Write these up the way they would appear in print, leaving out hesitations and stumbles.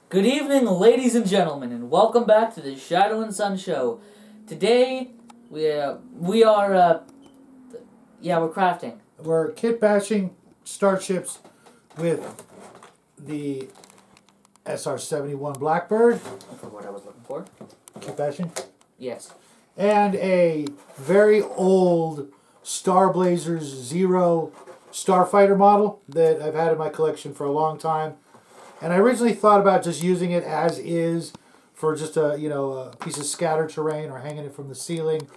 Good evening, ladies and gentlemen, and welcome back to the Shadow and Sun Show. Today, we're crafting. We're kit bashing Starships with the SR-71 Blackbird. For what I was looking for. Kit bashing. Yes. And a very old Star Blazers Zero Starfighter model that I've had in my collection for a long time. And I originally thought about just using it as is for just a piece of scatter terrain or hanging it from the ceiling.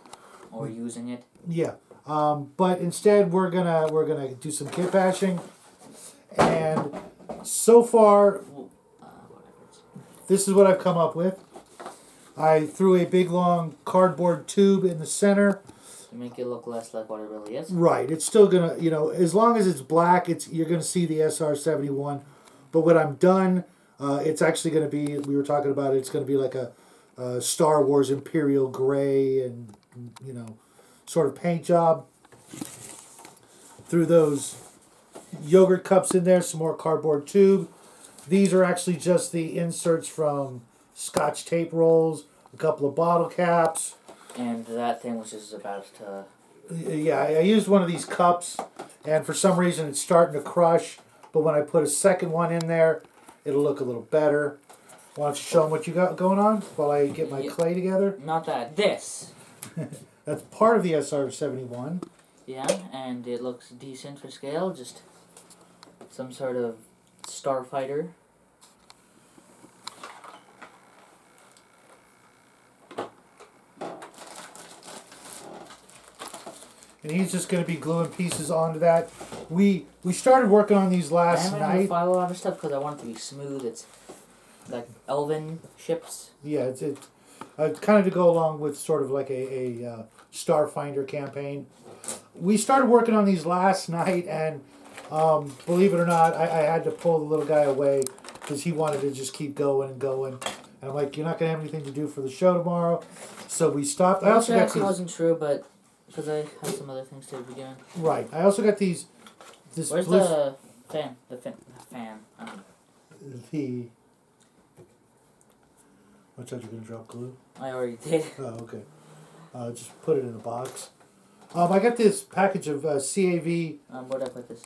Or using it. Yeah. But instead we're gonna do some kit bashing. And so far this is what I've come up with. I threw a big long cardboard tube in the center. To make it look less like what it really is. Right. It's still gonna, as long as it's black, you're gonna see the SR-71. But when I'm done, it's actually gonna be. We were talking about it. It's gonna be like a Star Wars Imperial gray and sort of paint job. Threw those yogurt cups in there. Some more cardboard tube. These are actually just the inserts from Scotch tape rolls. A couple of bottle caps. And that thing was just about to... Yeah, I used one of these cups, and for some reason it's starting to crush. But when I put a second one in there, it'll look a little better. Why don't you show them what you got going on while I get my clay together? Not that. This. That's part of the SR-71. Yeah, and it looks decent for scale. Just some sort of starfighter. And he's just going to be gluing pieces onto that. We started working on these last night. I file a lot of stuff because I want it to be smooth. It's like elven ships. Yeah, it's kind of to go along with sort of like a Starfinder campaign. We started working on these last night, and believe it or not, I had to pull the little guy away because he wanted to just keep going and going. And I'm like, you're not going to have anything to do for the show tomorrow. So we stopped. I also got actually wasn't true, but... Because I have some other things to be doing. Right. I also got these... Where's the fan? The fan. The... I thought you were going to drop glue. I already did. Oh, okay. Just put it in a box. I got this package of CAV... Where'd I put this?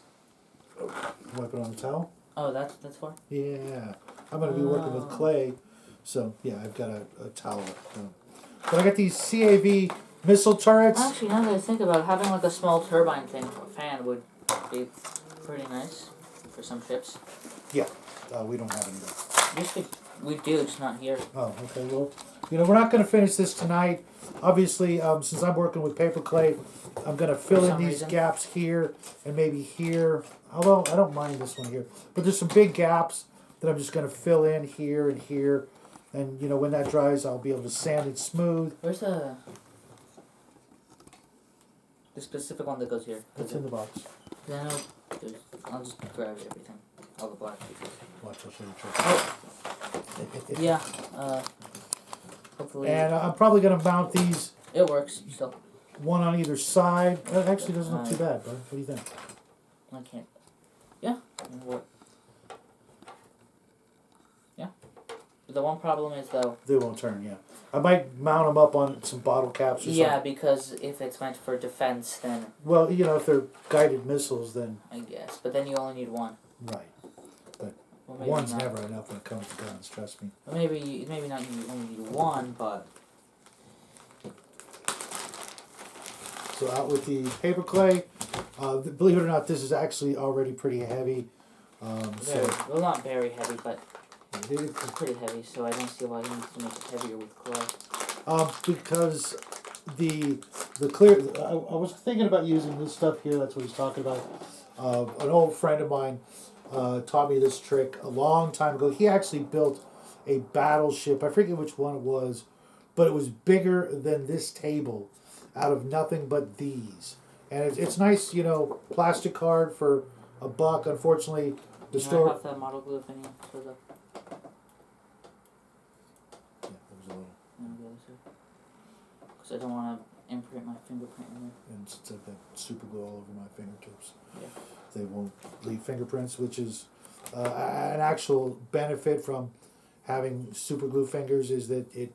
Wipe it on the towel. Oh, that's for? Yeah. I'm going to be working with clay. So, yeah, I've got a towel. But I got these CAV... missile turrets. Actually, now that I think about it, having like a small turbine thing, a fan would be pretty nice for some ships. Yeah, we don't have any though. Yes, we do, just not here. Oh, okay. Well, we're not going to finish this tonight. Obviously, since I'm working with paper clay, I'm going to fill in these gaps here and maybe here. Although I don't mind this one here, but there's some big gaps that I'm just going to fill in here and here. And when that dries, I'll be able to sand it smooth. Where's the specific one that goes here? It's in the box. Then I'll just grab everything. All the black pieces. Watch, I'll show you the trick. Oh. Yeah. Hopefully. And I'm probably going to mount these. It works still. One on either side. That actually doesn't look too bad, bud. What do you think? I can't. Yeah. What? Yeah. But the one problem is though. They won't turn. Yeah. I might mount them up on some bottle caps or something. Yeah, because if it's meant for defense, then... Well, if they're guided missiles, then... I guess. But then you only need one. Right. But well, one's not. never enough when it comes to guns, trust me. Well, maybe not you only need one, but... So out with the paper clay. Believe it or not, this is actually already pretty heavy. Well, not very heavy, but... It's pretty heavy, so I don't see why you need to make it heavier with clay. Because the clear... I was thinking about using this stuff here. That's what he's talking about. An old friend of mine taught me this trick a long time ago. He actually built a battleship. I forget which one it was, but it was bigger than this table out of nothing but these. And it's nice, plastic card for $1. Unfortunately, the store... I have the model glue if any shows up. Because I don't want to imprint my fingerprint in there. And since I've got super glue all over my fingertips, yeah. They won't leave fingerprints, which is an actual benefit from having super glue fingers is that it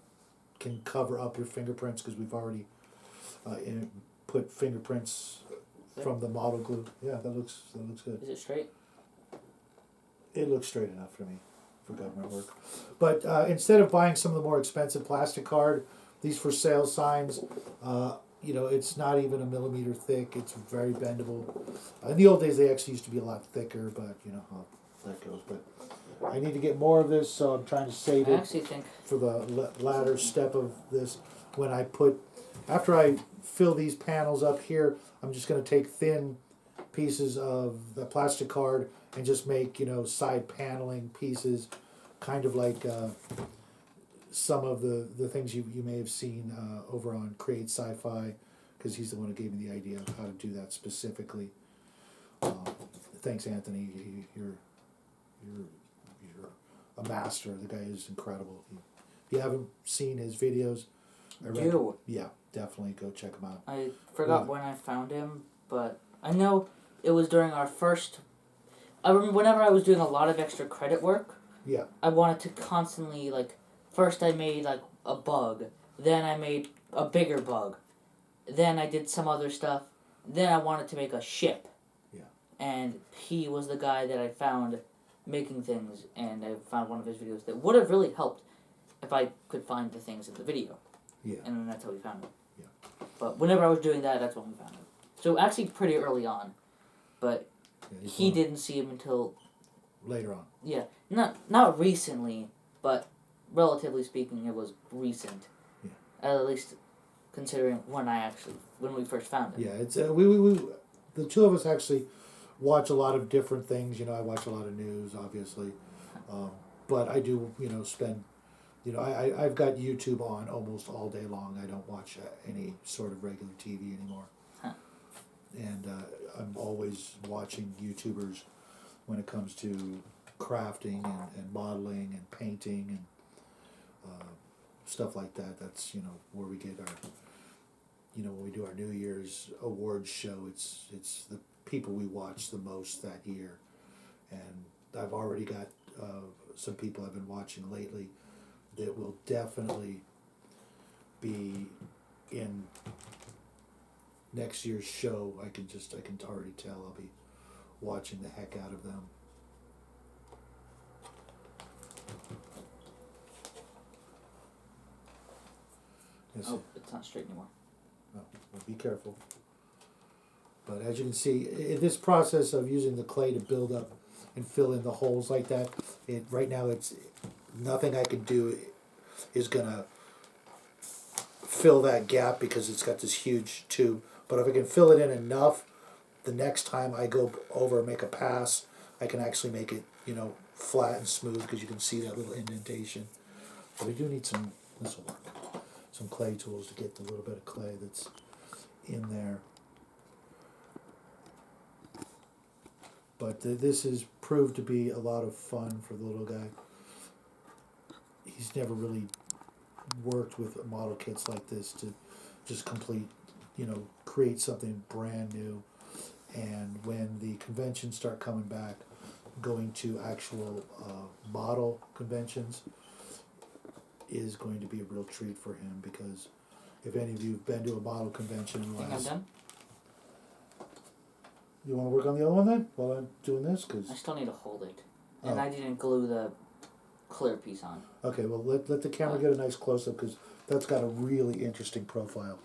can cover up your fingerprints because we've already put fingerprints from the model glue. Yeah, that looks good. Is it straight? It looks straight enough for me for government work. But instead of buying some of the more expensive plastic card, these for sale signs, you know, it's not even a millimeter thick. It's very bendable. In the old days, they actually used to be a lot thicker, but you know how that goes. But I need to get more of this, so I'm trying to save I it actually think for the latter step of this. When I after I fill these panels up here, I'm just going to take thin pieces of the plastic card and just make, you know, side paneling pieces, kind of like some of the things you may have seen over on Create Sci-Fi, because he's the one who gave me the idea of how to do that specifically. Thanks, Anthony. You're a master. The guy is incredible. If you haven't seen his videos, yeah, definitely go check him out. I forgot when I found him, but I know it was during our first. I remember whenever I was doing a lot of extra credit work. Yeah. I wanted to constantly, like, first I made like a bug, then I made a bigger bug, then I did some other stuff, then I wanted to make a ship. Yeah. And he was the guy that I found making things, and I found one of his videos that would have really helped if I could find the things in the video. Yeah. And then that's how we found him. Yeah. But whenever I was doing that, that's when we found him. So actually pretty early on, but he didn't see him until later on. Yeah, not recently, but relatively speaking, it was recent. Yeah. At least considering when we first found him. Yeah, it's we the two of us actually watch a lot of different things. You know, I watch a lot of news, obviously, but I do, you know, spend, you know, I've got YouTube on almost all day long. I don't watch any sort of regular TV anymore. Huh. And I'm always watching YouTubers when it comes to crafting and modeling and painting and stuff like that. That's, you know, where we get our, you know, when we do our New Year's awards show, it's the people we watch the most that year. And I've already got some people I've been watching lately that will definitely be in next year's show. I can already tell I'll be watching the heck out of them. Oh, it's not straight anymore. Oh, well, be careful. But as you can see, this process of using the clay to build up and fill in the holes like that, right now it's nothing I can do is gonna fill that gap because it's got this huge tube. But if I can fill it in enough, the next time I go over and make a pass, I can actually make it, you know, flat and smooth because you can see that little indentation. But we do need some, this will work, some clay tools to get the little bit of clay that's in there. But this has proved to be a lot of fun for the little guy. He's never really worked with model kits like this to just complete, you know, create something brand new. And when the conventions start coming back, going to actual model conventions is going to be a real treat for him, because if any of you have been to a model convention in the Think I'm done? You want to work on the other one then while I'm doing this? I still need to hold it. And I didn't glue the clear piece on. Okay, well let the camera get a nice close-up, because that's got a really interesting profile.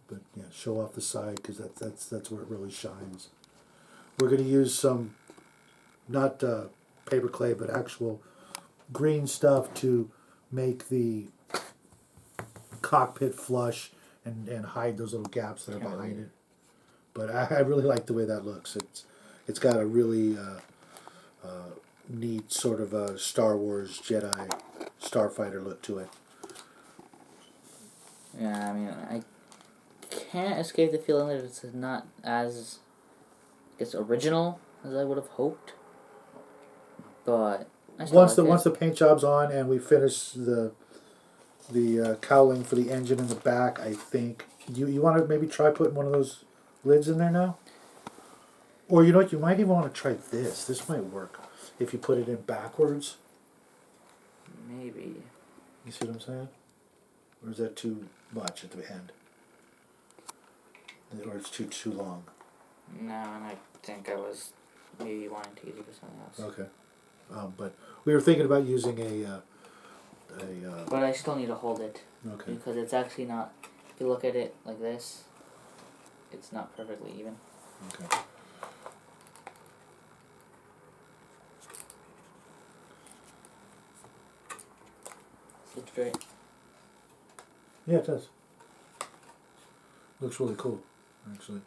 But yeah, show off the side, because that's where it really shines. We're going to use some, not paper clay, but actual green stuff to make the cockpit flush and hide those little gaps that are behind it. But I really like the way that looks. It's got a really neat sort of a Star Wars Jedi starfighter look to it. Yeah, I mean, I can't escape the feeling that it's not as, I guess, original as I would have hoped. But once the paint job's on and we finish the cowling for the engine in the back, I think you want to maybe try putting one of those lids in there now. Or you know what? You might even want to try this. This might work. if you put it in backwards. Maybe. You see what I'm saying? Or is that too much at the end? Or it's too long? No, and I think I was maybe wanting to use it for something else. Okay. But we were thinking about using a But I still need to hold it. Okay. Because it's actually not, if you look at it like this, it's not perfectly even. Okay. It's straight. Yeah, it does. Looks really cool, actually.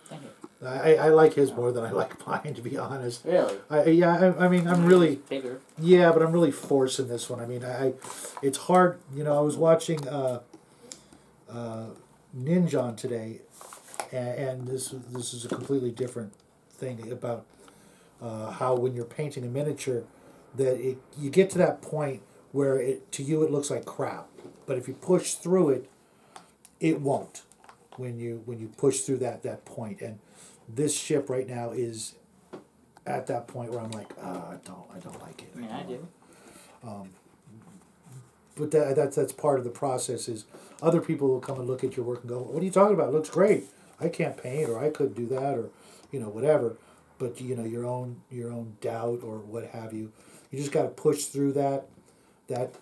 Thank you. I like his more than I like mine, to be honest. Really? I mean, I'm really... It's bigger. Yeah, but I'm really forcing this one. I mean, it's hard. You know, I was watching Ninja today, and this is a completely different thing about how when you're painting a miniature, that you get to that point where to you it looks like crap, but if you push through it, it won't. When you push through that point, and this ship right now is at that point where I'm like, I don't like it. I mean, I do. But that's part of the process. Is other people will come and look at your work and go, "What are you talking about? It looks great. I can't paint, or I could do that, or whatever." But your own doubt or what have you. You just got to push through that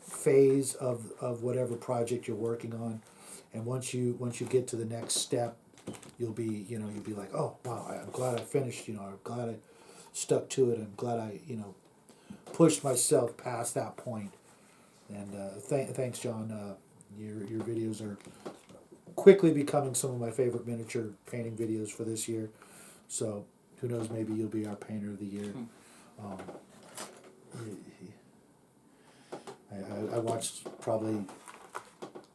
phase of whatever project you're working on, and once you get to the next step, you'll be like, "Oh wow, I'm glad I finished. I'm glad I stuck to it. I'm glad I pushed myself past that point." And thanks, John. Your videos are quickly becoming some of my favorite miniature painting videos for this year. So who knows? Maybe you'll be our painter of the year. I watched probably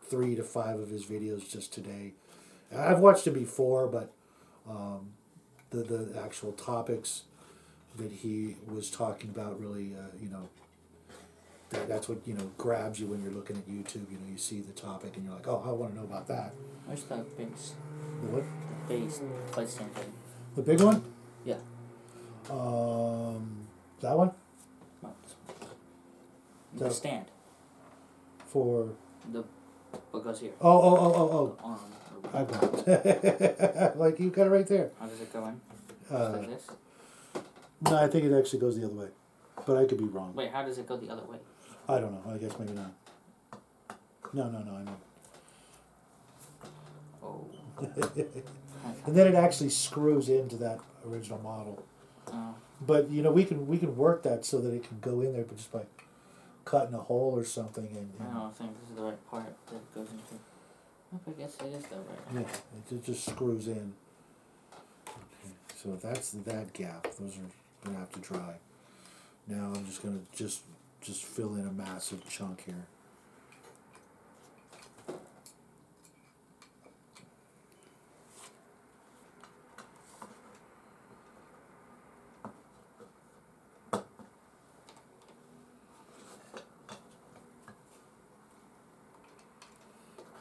3 to 5 of his videos just today. I've watched him before, but the actual topics that he was talking about really, that's what grabs you when you're looking at YouTube. You see the topic and you're like, oh, I want to know about that. Where's the base? The what? The base plate stand thing. The big one? Yeah. That one? No, the stand. For What goes here? Oh. On. I got it. Like you got it right there. How does it go in? Just like this? No, I think it actually goes the other way, but I could be wrong. Wait, how does it go the other way? I don't know. I guess maybe not. No. I know. Oh. And then it actually screws into that original model. Oh. But we can work that so that it can go in there, but just by cutting a hole or something. And I don't think this is the right part that it goes into. I guess it is the right. Yeah, it just screws in. Okay. So that's that gap. Those are gonna have to dry. Now I'm just gonna just fill in a massive chunk here.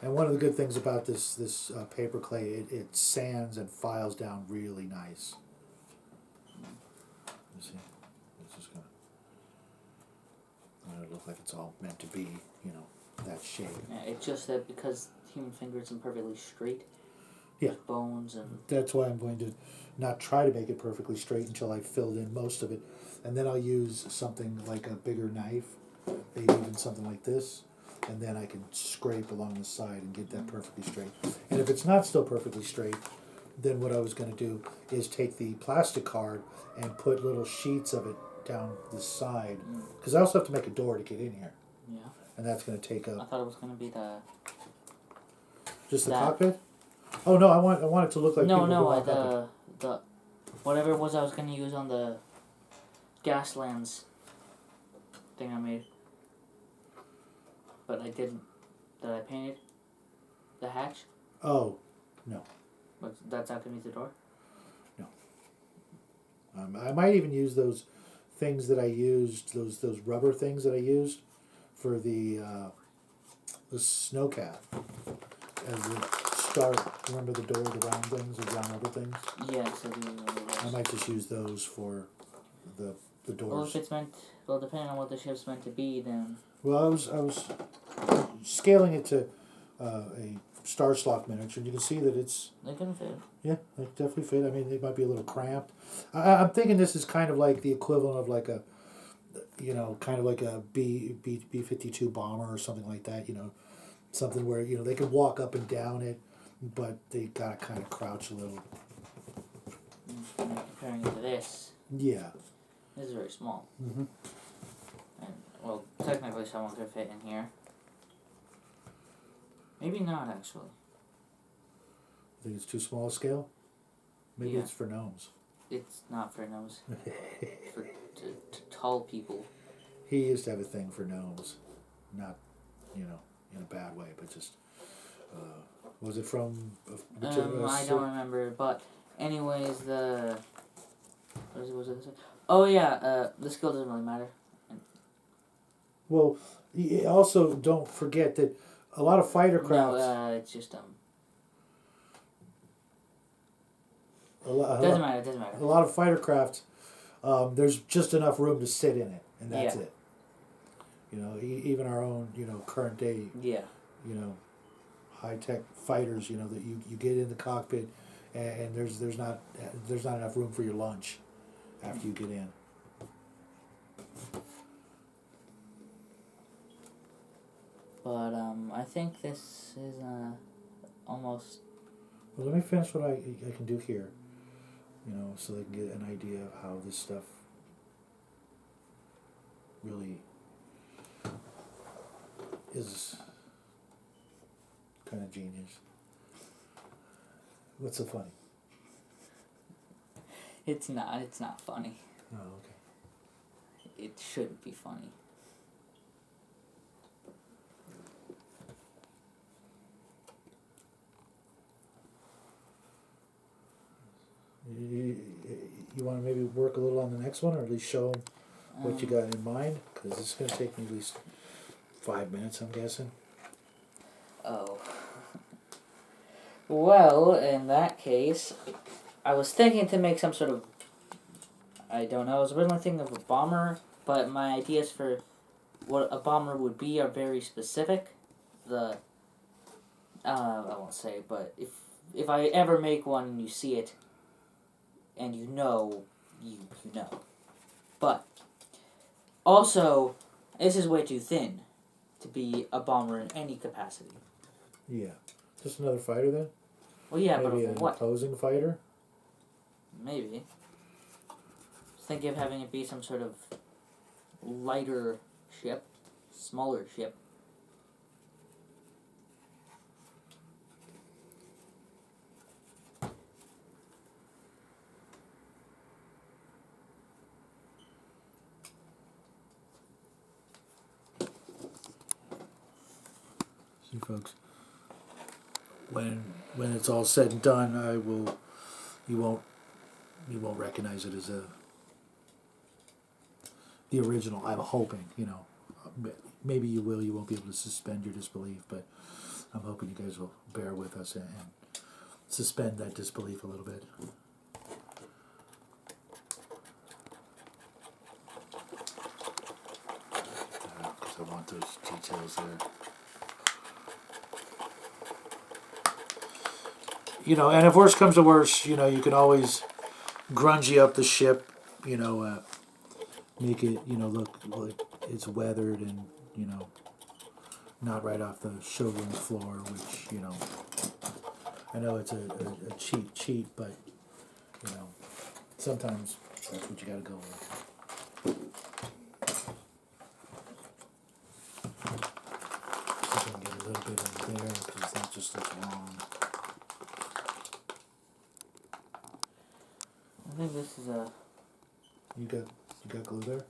And one of the good things about this paper clay, it sands and files down really nice. You see, it's just gonna look like it's all meant to be, that shape. Yeah, it's just that because the human finger isn't perfectly straight. Yeah. There's bones and. That's why I'm going to not try to make it perfectly straight until I've filled in most of it, and then I'll use something like a bigger knife, maybe even something like this. And then I can scrape along the side and get that perfectly straight. And if it's not still perfectly straight, then what I was going to do is take the plastic card and put little sheets of it down the side. Because I also have to make a door to get in here. Yeah. And that's going to take I up... thought it was going to be the... Just the cockpit? Oh, no, I want it to look like No, people who walk the up whatever it was I was going to use on the gas lens thing I made. But I didn't. Did I paint it? The hatch? Oh, no. But that's not going to be the door? No. I might even use those things that I used, those rubber things that I used for the snowcat. As the start, remember the door, the round things, the round rubber things? Yes, I do remember those. I might just use those for the the doors. Well, if it's meant, well, depending on what the ship's meant to be, then. Well, I was scaling it to a Star Slot miniature, and you can see that it's. They can fit. Yeah, they definitely fit. I mean, they might be a little cramped. I'm thinking this is kind of like the equivalent of like a, kind of like a B-52 bomber or something like that. Something where they can walk up and down it, but they gotta kind of crouch a little. Comparing it to this. Yeah. This is very small. Mm-hmm. And, well, technically someone could fit in here. Maybe not, actually. Think it's too small a scale? Maybe it's for gnomes. It's not for gnomes. For tall people. He used to have a thing for gnomes. Not, in a bad way, but just... was it from... I don't remember, but anyways, the... What was it? Oh, yeah, the skill doesn't really matter. Well, also don't forget that a lot of fighter crafts... No, it's just, Doesn't matter. A lot of fighter crafts, there's just enough room to sit in it, and that's it. Even our own, current day, high tech fighters, that you get in the cockpit, and there's not enough room for your lunch after you get in. But I think this is almost. Well, let me finish what I can do here. So they can get an idea of how this stuff really is kind of genius. What's so funny? It's not funny. Oh, okay. It shouldn't be funny. You want to maybe work a little on the next one, or at least show them what you got in mind? Because it's going to take me at least 5 minutes, I'm guessing. Oh. Well, in that case, I was thinking to make some sort of... I don't know, I was originally thinking of a bomber, but my ideas for what a bomber would be are very specific. I won't say, but if I ever make one and you see it, and you know. But, also, this is way too thin to be a bomber in any capacity. Yeah. Just another fighter then? Well, yeah, maybe but an what? Opposing fighter? Maybe. Thinking of having it be some sort of lighter ship, smaller ship. See, folks, when it's all said and done, you won't recognize it as the original. I'm hoping, maybe you will. You won't be able to suspend your disbelief, but I'm hoping you guys will bear with us and suspend that disbelief a little bit. Because I want those details there. And if worse comes to worse, you can always grungy up the ship, make it, look like it's weathered and, not right off the showroom floor, which, I know it's a cheat, but, sometimes that's what you gotta go with. See if I can get a little bit in there, because that just looks wrong. I think this is a... You got glue there?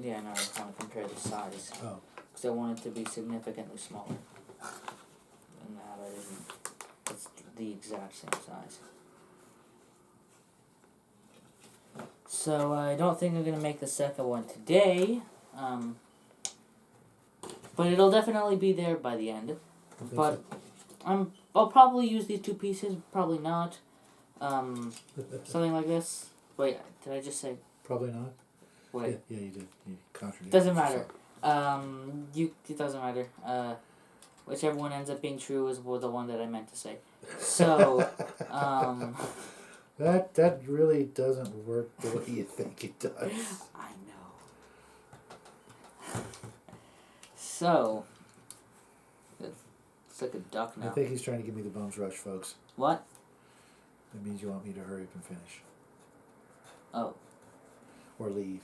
Yeah, no, I just want to compare the size. Oh. Because I want it to be significantly smaller. And now that isn't. It's the exact same size. So I don't think I'm going to make the second one today. But it'll definitely be there by the end. But I'll probably use these two pieces, probably not. Something like this. Wait, did I just say? Probably not. Wait. Yeah, you did. You contradicted Doesn't matter. yourself. It doesn't matter. Whichever one ends up being true is the one that I meant to say. So, That really doesn't work the way you think it does. I know. So, it's like a duck now. I think he's trying to give me the bum's rush, folks. What? That means you want me to hurry up and finish. Oh. Or leave.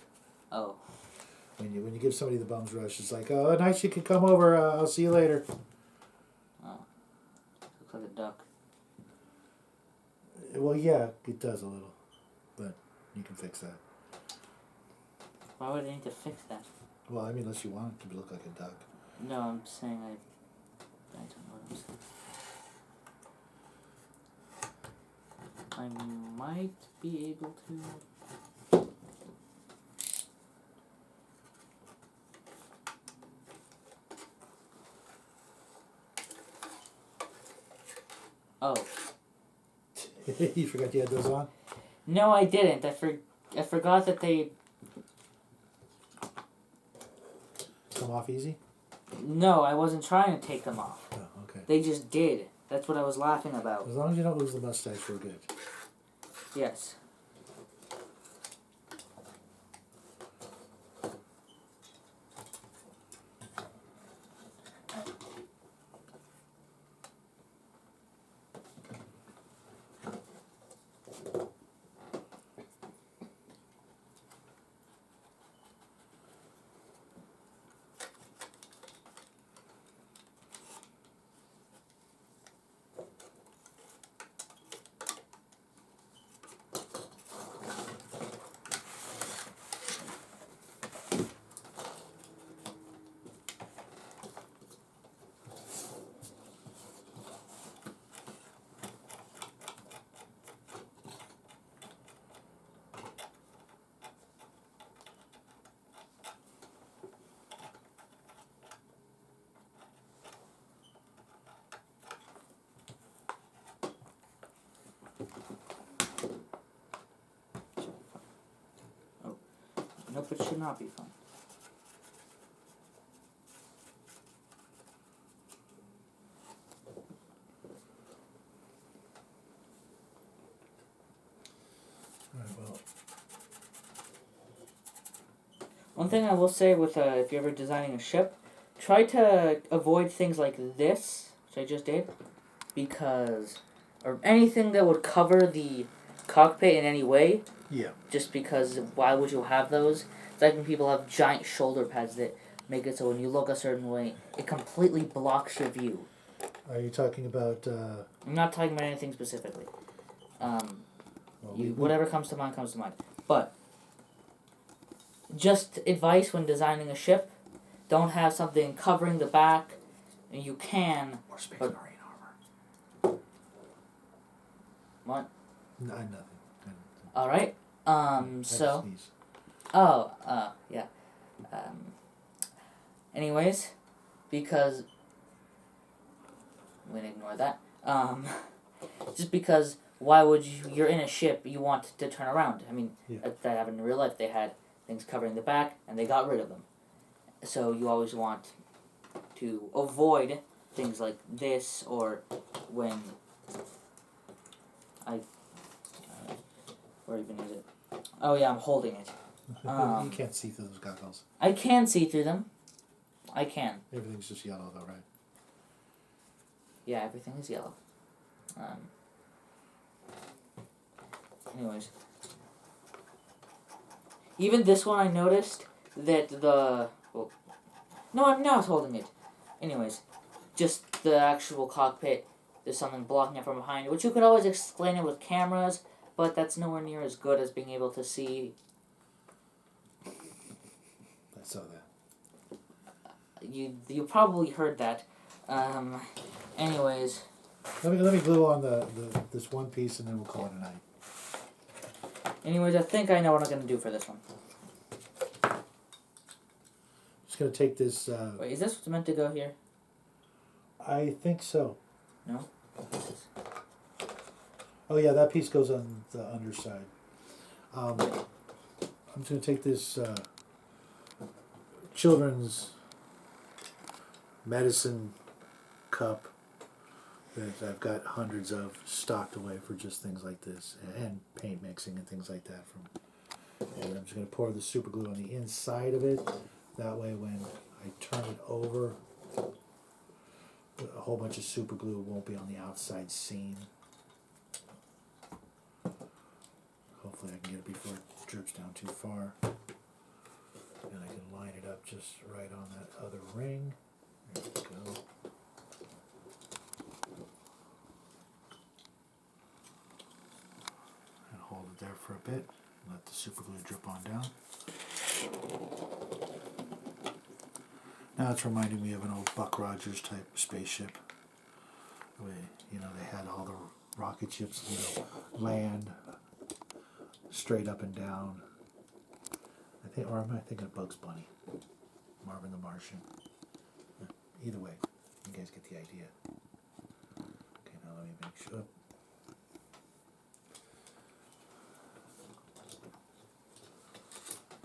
Oh. When you give somebody the bum's rush, it's like, oh, nice, you can come over. I'll see you later. Oh. Looks like a duck. Well, yeah, it does a little, but you can fix that. Why would I need to fix that? Well, I mean, unless you want it to look like a duck. No, I'm saying I don't know what I'm saying. I might be able to. Oh. You forgot you had those on? No, I didn't. I forgot that they. Come off easy? No, I wasn't trying to take them off. Oh, okay. They just did. That's what I was laughing about. As long as you don't lose the mustache, we're good. Yes. Nope, it should not be fun. Alright, well. One thing I will say with if you're ever designing a ship, try to avoid things like this, which I just did, because, or anything that would cover the cockpit in any way. Yeah. Just because, why would you have those? It's like when people have giant shoulder pads that make it so when you look a certain way, it completely blocks your view. Are you talking about... I'm not talking about anything specifically. well, Whatever comes to mind, comes to mind. But, just advice when designing a ship, don't have something covering the back, and you can... More space but, marine armor. What? No, nothing. Alright, so... Sneeze. Oh, yeah. Anyways, because... I'm gonna ignore that. Just because, why would you're in a ship, you want to turn around. I mean, Yeah. that happened in real life. They had things covering the back, and they got rid of them. So you always want to avoid things like this, or when where even is it? Oh yeah, I'm holding it. You can't see through those goggles. I can see through them. I can. Everything's just yellow though, right? Yeah, everything is yellow. Anyways. Even this one I noticed that the... Well, no, I'm not holding it. Anyways, just the actual cockpit, there's something blocking it from behind, which you could always explain it with cameras, but that's nowhere near as good as being able to see. I saw that. You probably heard that. Anyways. Let me glue on this one piece and then we'll call it a night. Anyways, I think I know what I'm gonna do for this one. Just gonna take this. Wait, is this what's meant to go here? I think so. No. Oh yeah, that piece goes on the underside. I'm just going to take this children's medicine cup that I've got hundreds of stocked away for just things like this, and paint mixing and things like that. And I'm just going to pour the super glue on the inside of it. That way when I turn it over, a whole bunch of super glue won't be on the outside seam. Hopefully I can get it before it drips down too far. And I can line it up just right on that other ring. There we go. And hold it there for a bit. Let the super glue drip on down. Now it's reminding me of an old Buck Rogers type spaceship. They had all the rocket ships, land straight up and down. Or am I thinking of Bugs Bunny? Marvin the Martian. Either way, you guys get the idea. Okay, now let me make sure.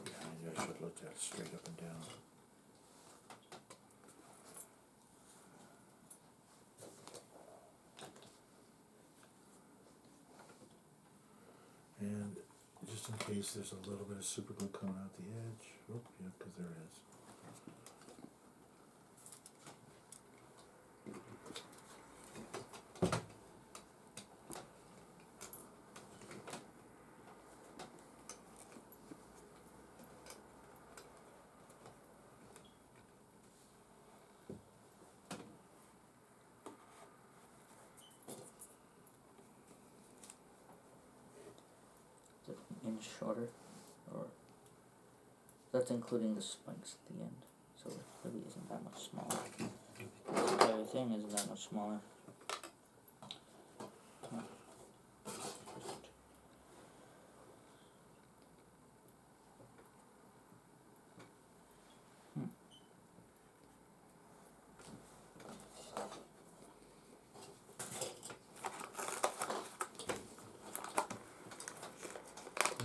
Yeah, I should look at it straight up and down. And just in case there's a little bit of super glue coming out the edge. Oh, yeah, because there it is. Inch shorter, or that's including the spikes at the end, so it really isn't that much smaller. The entire thing isn't that much smaller.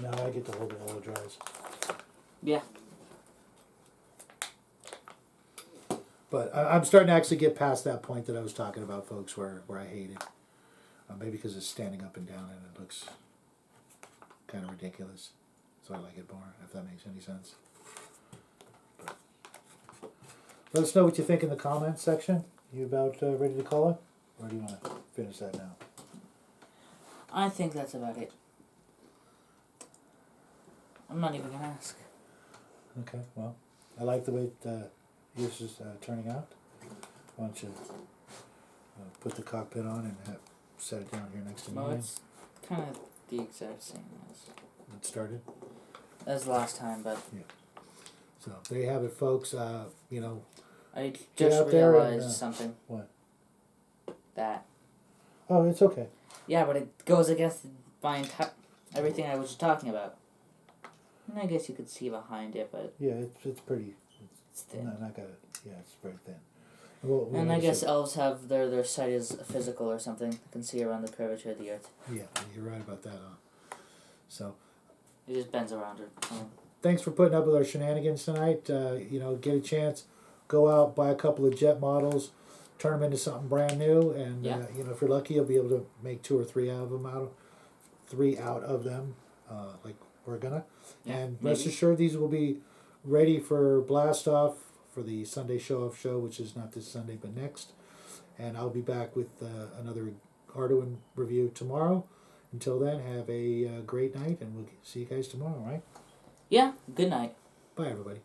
Now I get to hold it while it dries. Yeah. But I'm starting to actually get past that point that I was talking about, folks, where I hate it. Maybe because it's standing up and down and it looks kind of ridiculous. So I like it more, if that makes any sense. But let us know what you think in the comments section. You about ready to call it? Or do you want to finish that now? I think that's about it. I'm not even going to ask. Okay, well, I like the way yours is turning out. Why don't you put the cockpit on and set it down here next to mine? It's kind of the exact same It started? as last time, but Yeah. So there you have it, folks. I Get just out there and, realized something. What? That. Oh, it's okay. Yeah, but it goes against everything I was just talking about. And I guess you could see behind it, but Yeah, it's pretty. it's thin. Not got it. Yeah, it's very thin. And I guess elves have their sight is physical or something. They can see around the curvature of the earth. Yeah, you're right about that. So It just bends around it. thanks for putting up with our shenanigans tonight. Get a chance, go out, buy a couple of jet models, turn them into something brand new, and Yeah. if you're lucky, you'll be able to make 2 or 3 out of them. Three out of them, like we're gonna. Yeah, And maybe. rest assured, these will be ready for blast off for the Sunday show off show, which is not this Sunday but next. And I'll be back with another Arduino review tomorrow. Until then, have a great night, and we'll see you guys tomorrow, right? Yeah, good night. Bye, everybody.